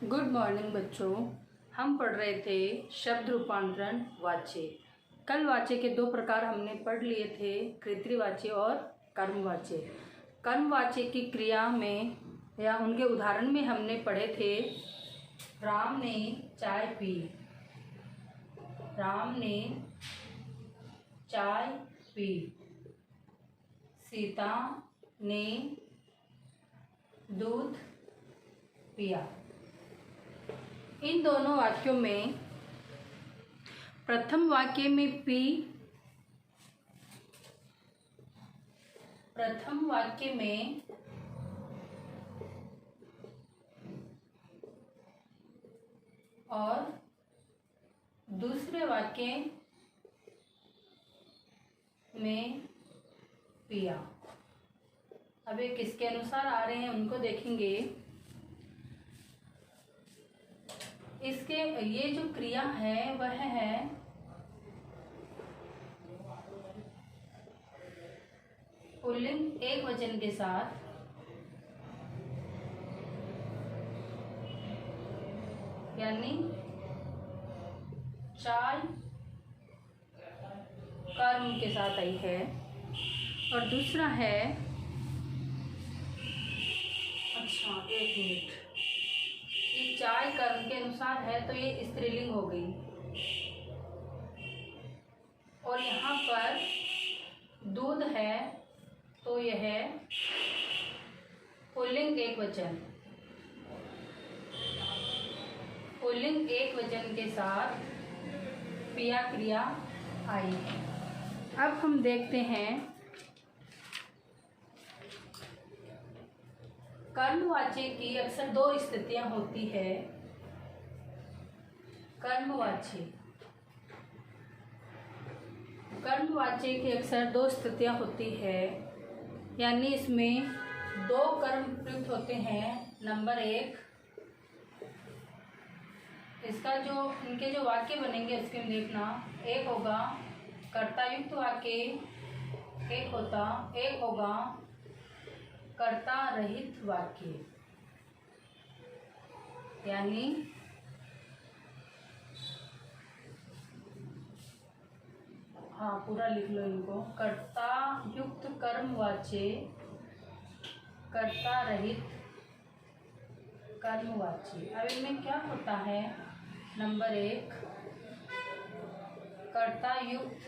Good morning बच्चों। हम पढ़ रहे थे शब्द रूपांतरण वाच्य। कल वाच्य के दो प्रकार हमने पढ़ लिए थे, कृतवाच्य और कर्मवाच्य। कर्मवाच्य की क्रिया में या उनके उदाहरण में हमने पढ़े थे, राम ने चाय पी। राम ने चाय पी। सीता ने दूध पिया। इन दोनों वाक्यों में प्रथम वाक्य में पी, प्रथम वाक्य में और दूसरे वाक्य में पिया। अब ये किसके अनुसार आ रहे हैं उनको देखेंगे। इसके ये जो क्रिया है वह है पुल्लिंग एक वचन के साथ, यानी चाय कर्म के साथ आई है। और दूसरा है, अच्छा एक मिनट, ये चाय कर्म के अनुसार है तो ये स्त्रीलिंग हो गई, और यहाँ पर दूध है तो यह है पुल्लिंग एक वचन। पुल्लिंग एक वचन के साथ पिया क्रिया आई है। अब हम देखते हैं कर्मवाच्य की अक्सर दो स्थितियां होती है। कर्मवाच्य की अक्सर दो स्थितियां होती है, यानी इसमें दो कर्म प्रयुक्त होते हैं। नंबर एक, इसका जो इनके जो वाक्य बनेंगे उसके में देखना, एक होगा कर्तायुक्त वाक्य, एक होगा कर्ता रहित वाक्य। यानी हाँ पूरा लिख लो इनको, कर्ता युक्त कर्मवाच्य, कर्ता रहित कर्मवाच्य। अब इनमें क्या होता है, नंबर एक कर्ता युक्त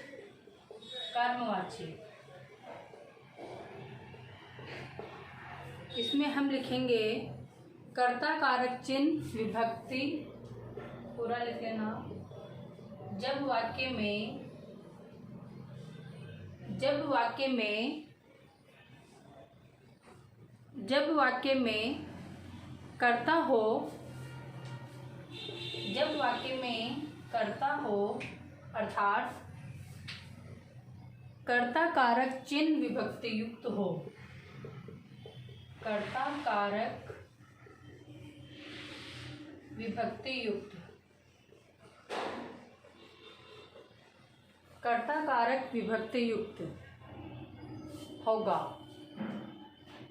कर्मवाच्य, इसमें हम लिखेंगे कर्ता कारक चिन्ह विभक्ति, पूरा लिख लेना। जब वाक्य में कर्ता हो, अर्थात कर्ता कारक चिन्ह विभक्ति युक्त हो। कर्ता कारक विभक्ति युक्त, कर्ता कारक विभक्ति युक्त होगा।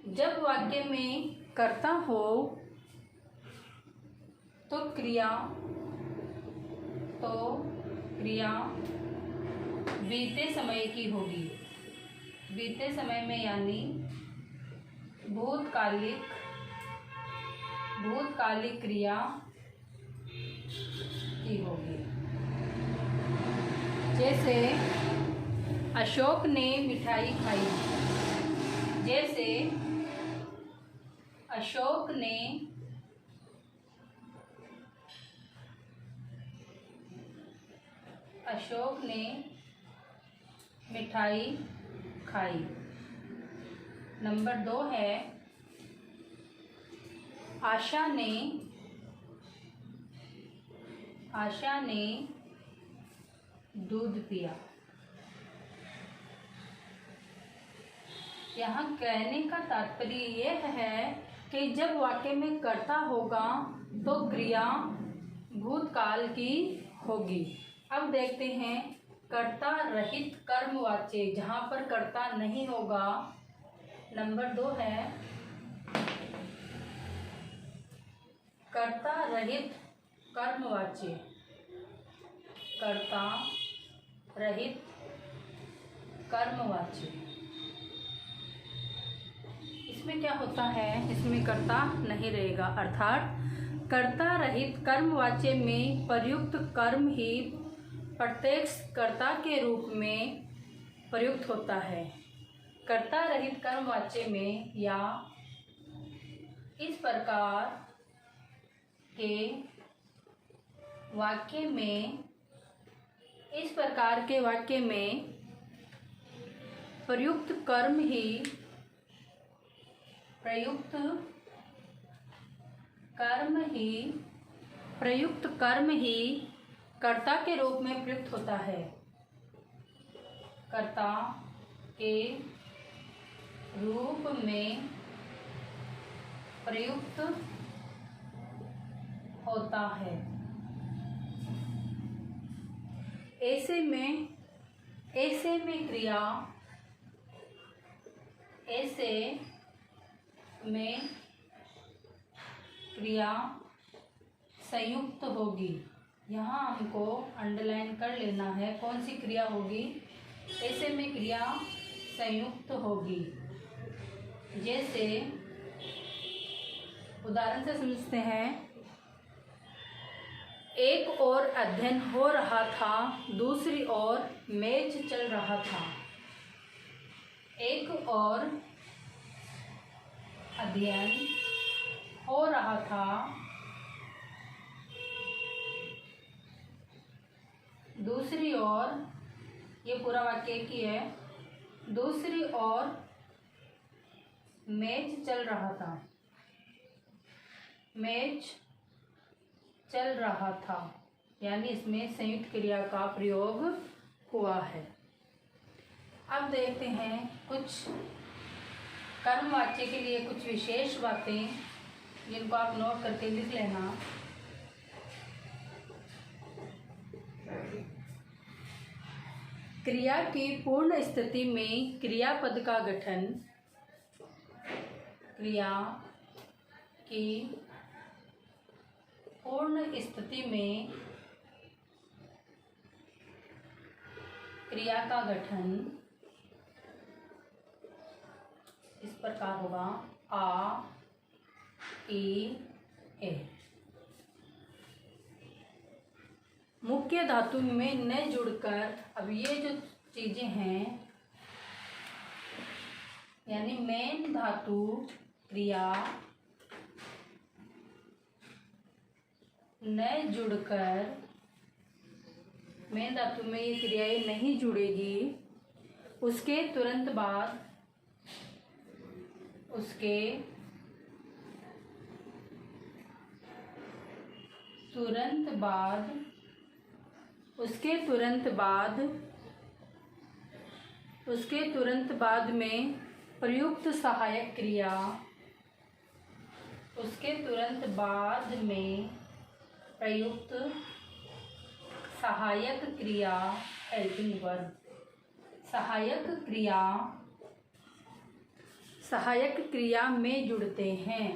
जब वाक्य में कर्ता हो तो क्रिया बीते समय की होगी। बीते समय में यानी भूतकालिक क्रिया की होगी। जैसे अशोक ने मिठाई खाई। अशोक ने मिठाई खाई। नंबर दो है आशा ने दूध पिया। यहाँ कहने का तात्पर्य यह है कि जब वाक्य में कर्ता होगा तो क्रिया भूतकाल की होगी। अब देखते हैं कर्ता रहित कर्मवाच्य, जहाँ पर कर्ता नहीं होगा। नंबर दो है कर्ता रहित कर्मवाच्य, कर्ता रहित कर्मवाच्य। इसमें क्या होता है, इसमें कर्ता नहीं रहेगा, अर्थात कर्ता रहित कर्मवाच्य में प्रयुक्त कर्म ही प्रत्यक्ष कर्ता के रूप में प्रयुक्त होता है। कर्ता रहित कर्मवाच्य में या इस प्रकार के वाक्य में, इस प्रकार के वाक्य में प्रयुक्त कर्म ही, प्रयुक्त कर्म ही कर्ता के रूप में प्रयुक्त होता है, कर्ता के रूप में प्रयुक्त होता है। ऐसे में क्रिया, ऐसे में क्रिया संयुक्त होगी। यहाँ हमको अंडरलाइन कर लेना है कौन सी क्रिया होगी। ऐसे में क्रिया संयुक्त होगी। जैसे उदाहरण से समझते हैं, एक ओर अध्ययन हो रहा था, दूसरी ओर मैच चल रहा था। एक ओर अध्ययन हो रहा था, दूसरी ओर, ये पूरा वाक्य एक ही है, दूसरी ओर मैच चल रहा था, मैच चल रहा था, यानी इसमें संयुक्त क्रिया का प्रयोग हुआ है। अब देखते हैं कुछ कर्मवाच्य के लिए कुछ विशेष बातें जिनको आप नोट करके लिख लेना। क्रिया की पूर्ण स्थिति में क्रियापद का गठन, क्रिया की पूर्ण स्थिति में क्रिया का गठन इस प्रकार होगा, आ ई ए। मुख्य धातु में न जुड़कर, अब ये जो चीजें हैं, यानी मेन धातु क्रिया न जुड़कर, मेन धातु में ये क्रियाएं नहीं जुड़ेगी, उसके तुरंत बाद, उसके तुरंत बाद, उसके तुरंत बाद, उसके तुरंत बाद में प्रयुक्त सहायक क्रिया, उसके तुरंत बाद में प्रयुक्त सहायक क्रिया, हेल्पिंग वर्ब, सहायक क्रिया में जुड़ते हैं।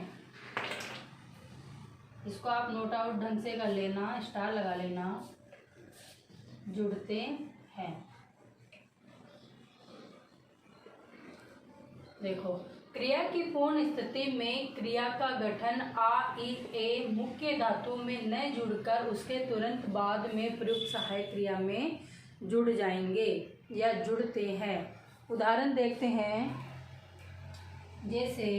इसको आप नोट आउट ढंग से कर लेना, स्टार लगा लेना, जुड़ते हैं। देखो, क्रिया की पूर्ण स्थिति में क्रिया का गठन आ ई ए मुख्य धातु में न जुड़कर उसके तुरंत बाद में प्रयुक्त सहायक क्रिया में जुड़ जाएंगे या जुड़ते हैं। उदाहरण देखते हैं, जैसे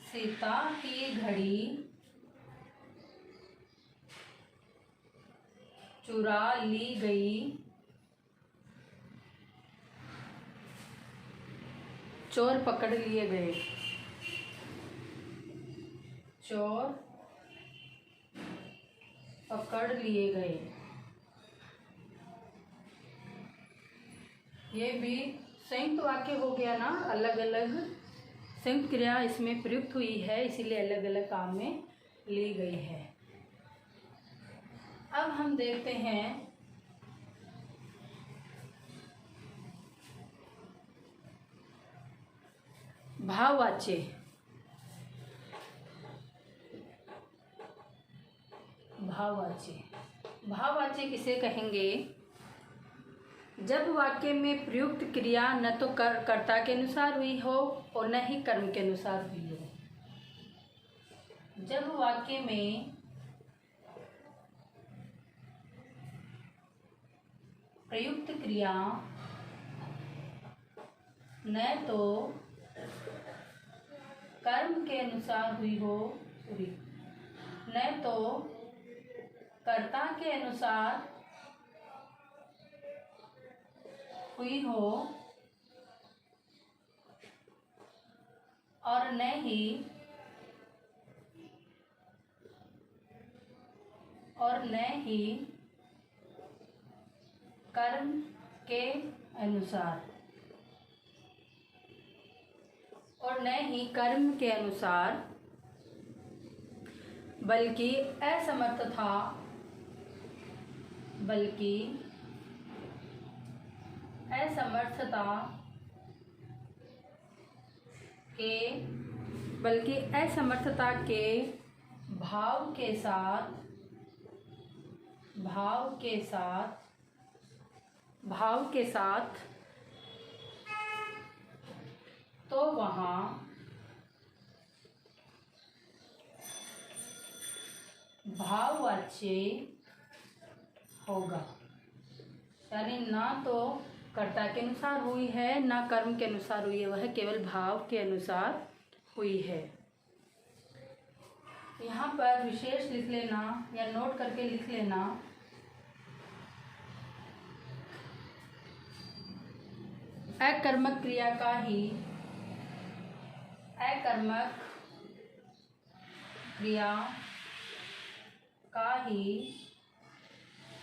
सीता की घड़ी चुरा ली गई, चोर पकड़ लिए गए, चोर पकड़ लिए गए। ये भी संयुक्त वाक्य हो गया ना, अलग अलग संयुक्त क्रिया इसमें प्रयुक्त हुई है, इसीलिए अलग अलग काम में ली गई है। अब हम देखते हैं भाववाच्य। भाववाच्य। भाववाच्य किसे कहेंगे? जब वाक्य में प्रयुक्त क्रिया न तो कर्ता के अनुसार हुई हो और न ही कर्म के अनुसार हुई हो। जब वाक्य में प्रयुक्त क्रिया न तो कर्म के अनुसार हुई हो, न तो कर्ता के अनुसार हुई हो और न ही कर्म के अनुसार बल्कि असमर्थता के भाव के साथ तो वहाँ भाववाच्य होगा। यानी ना तो कर्ता के अनुसार हुई है ना कर्म के अनुसार हुई है, वह केवल भाव के अनुसार हुई है। यहाँ पर विशेष लिख लेना या नोट करके लिख लेना, अकर्मक क्रिया का ही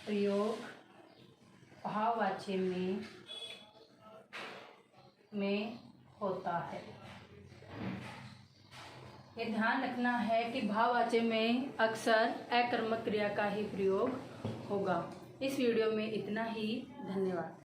प्रयोग भाववाच्य में होता है। ये ध्यान रखना है कि भाववाच्य में अक्सर अकर्मक क्रिया का ही प्रयोग होगा। इस वीडियो में इतना ही। धन्यवाद।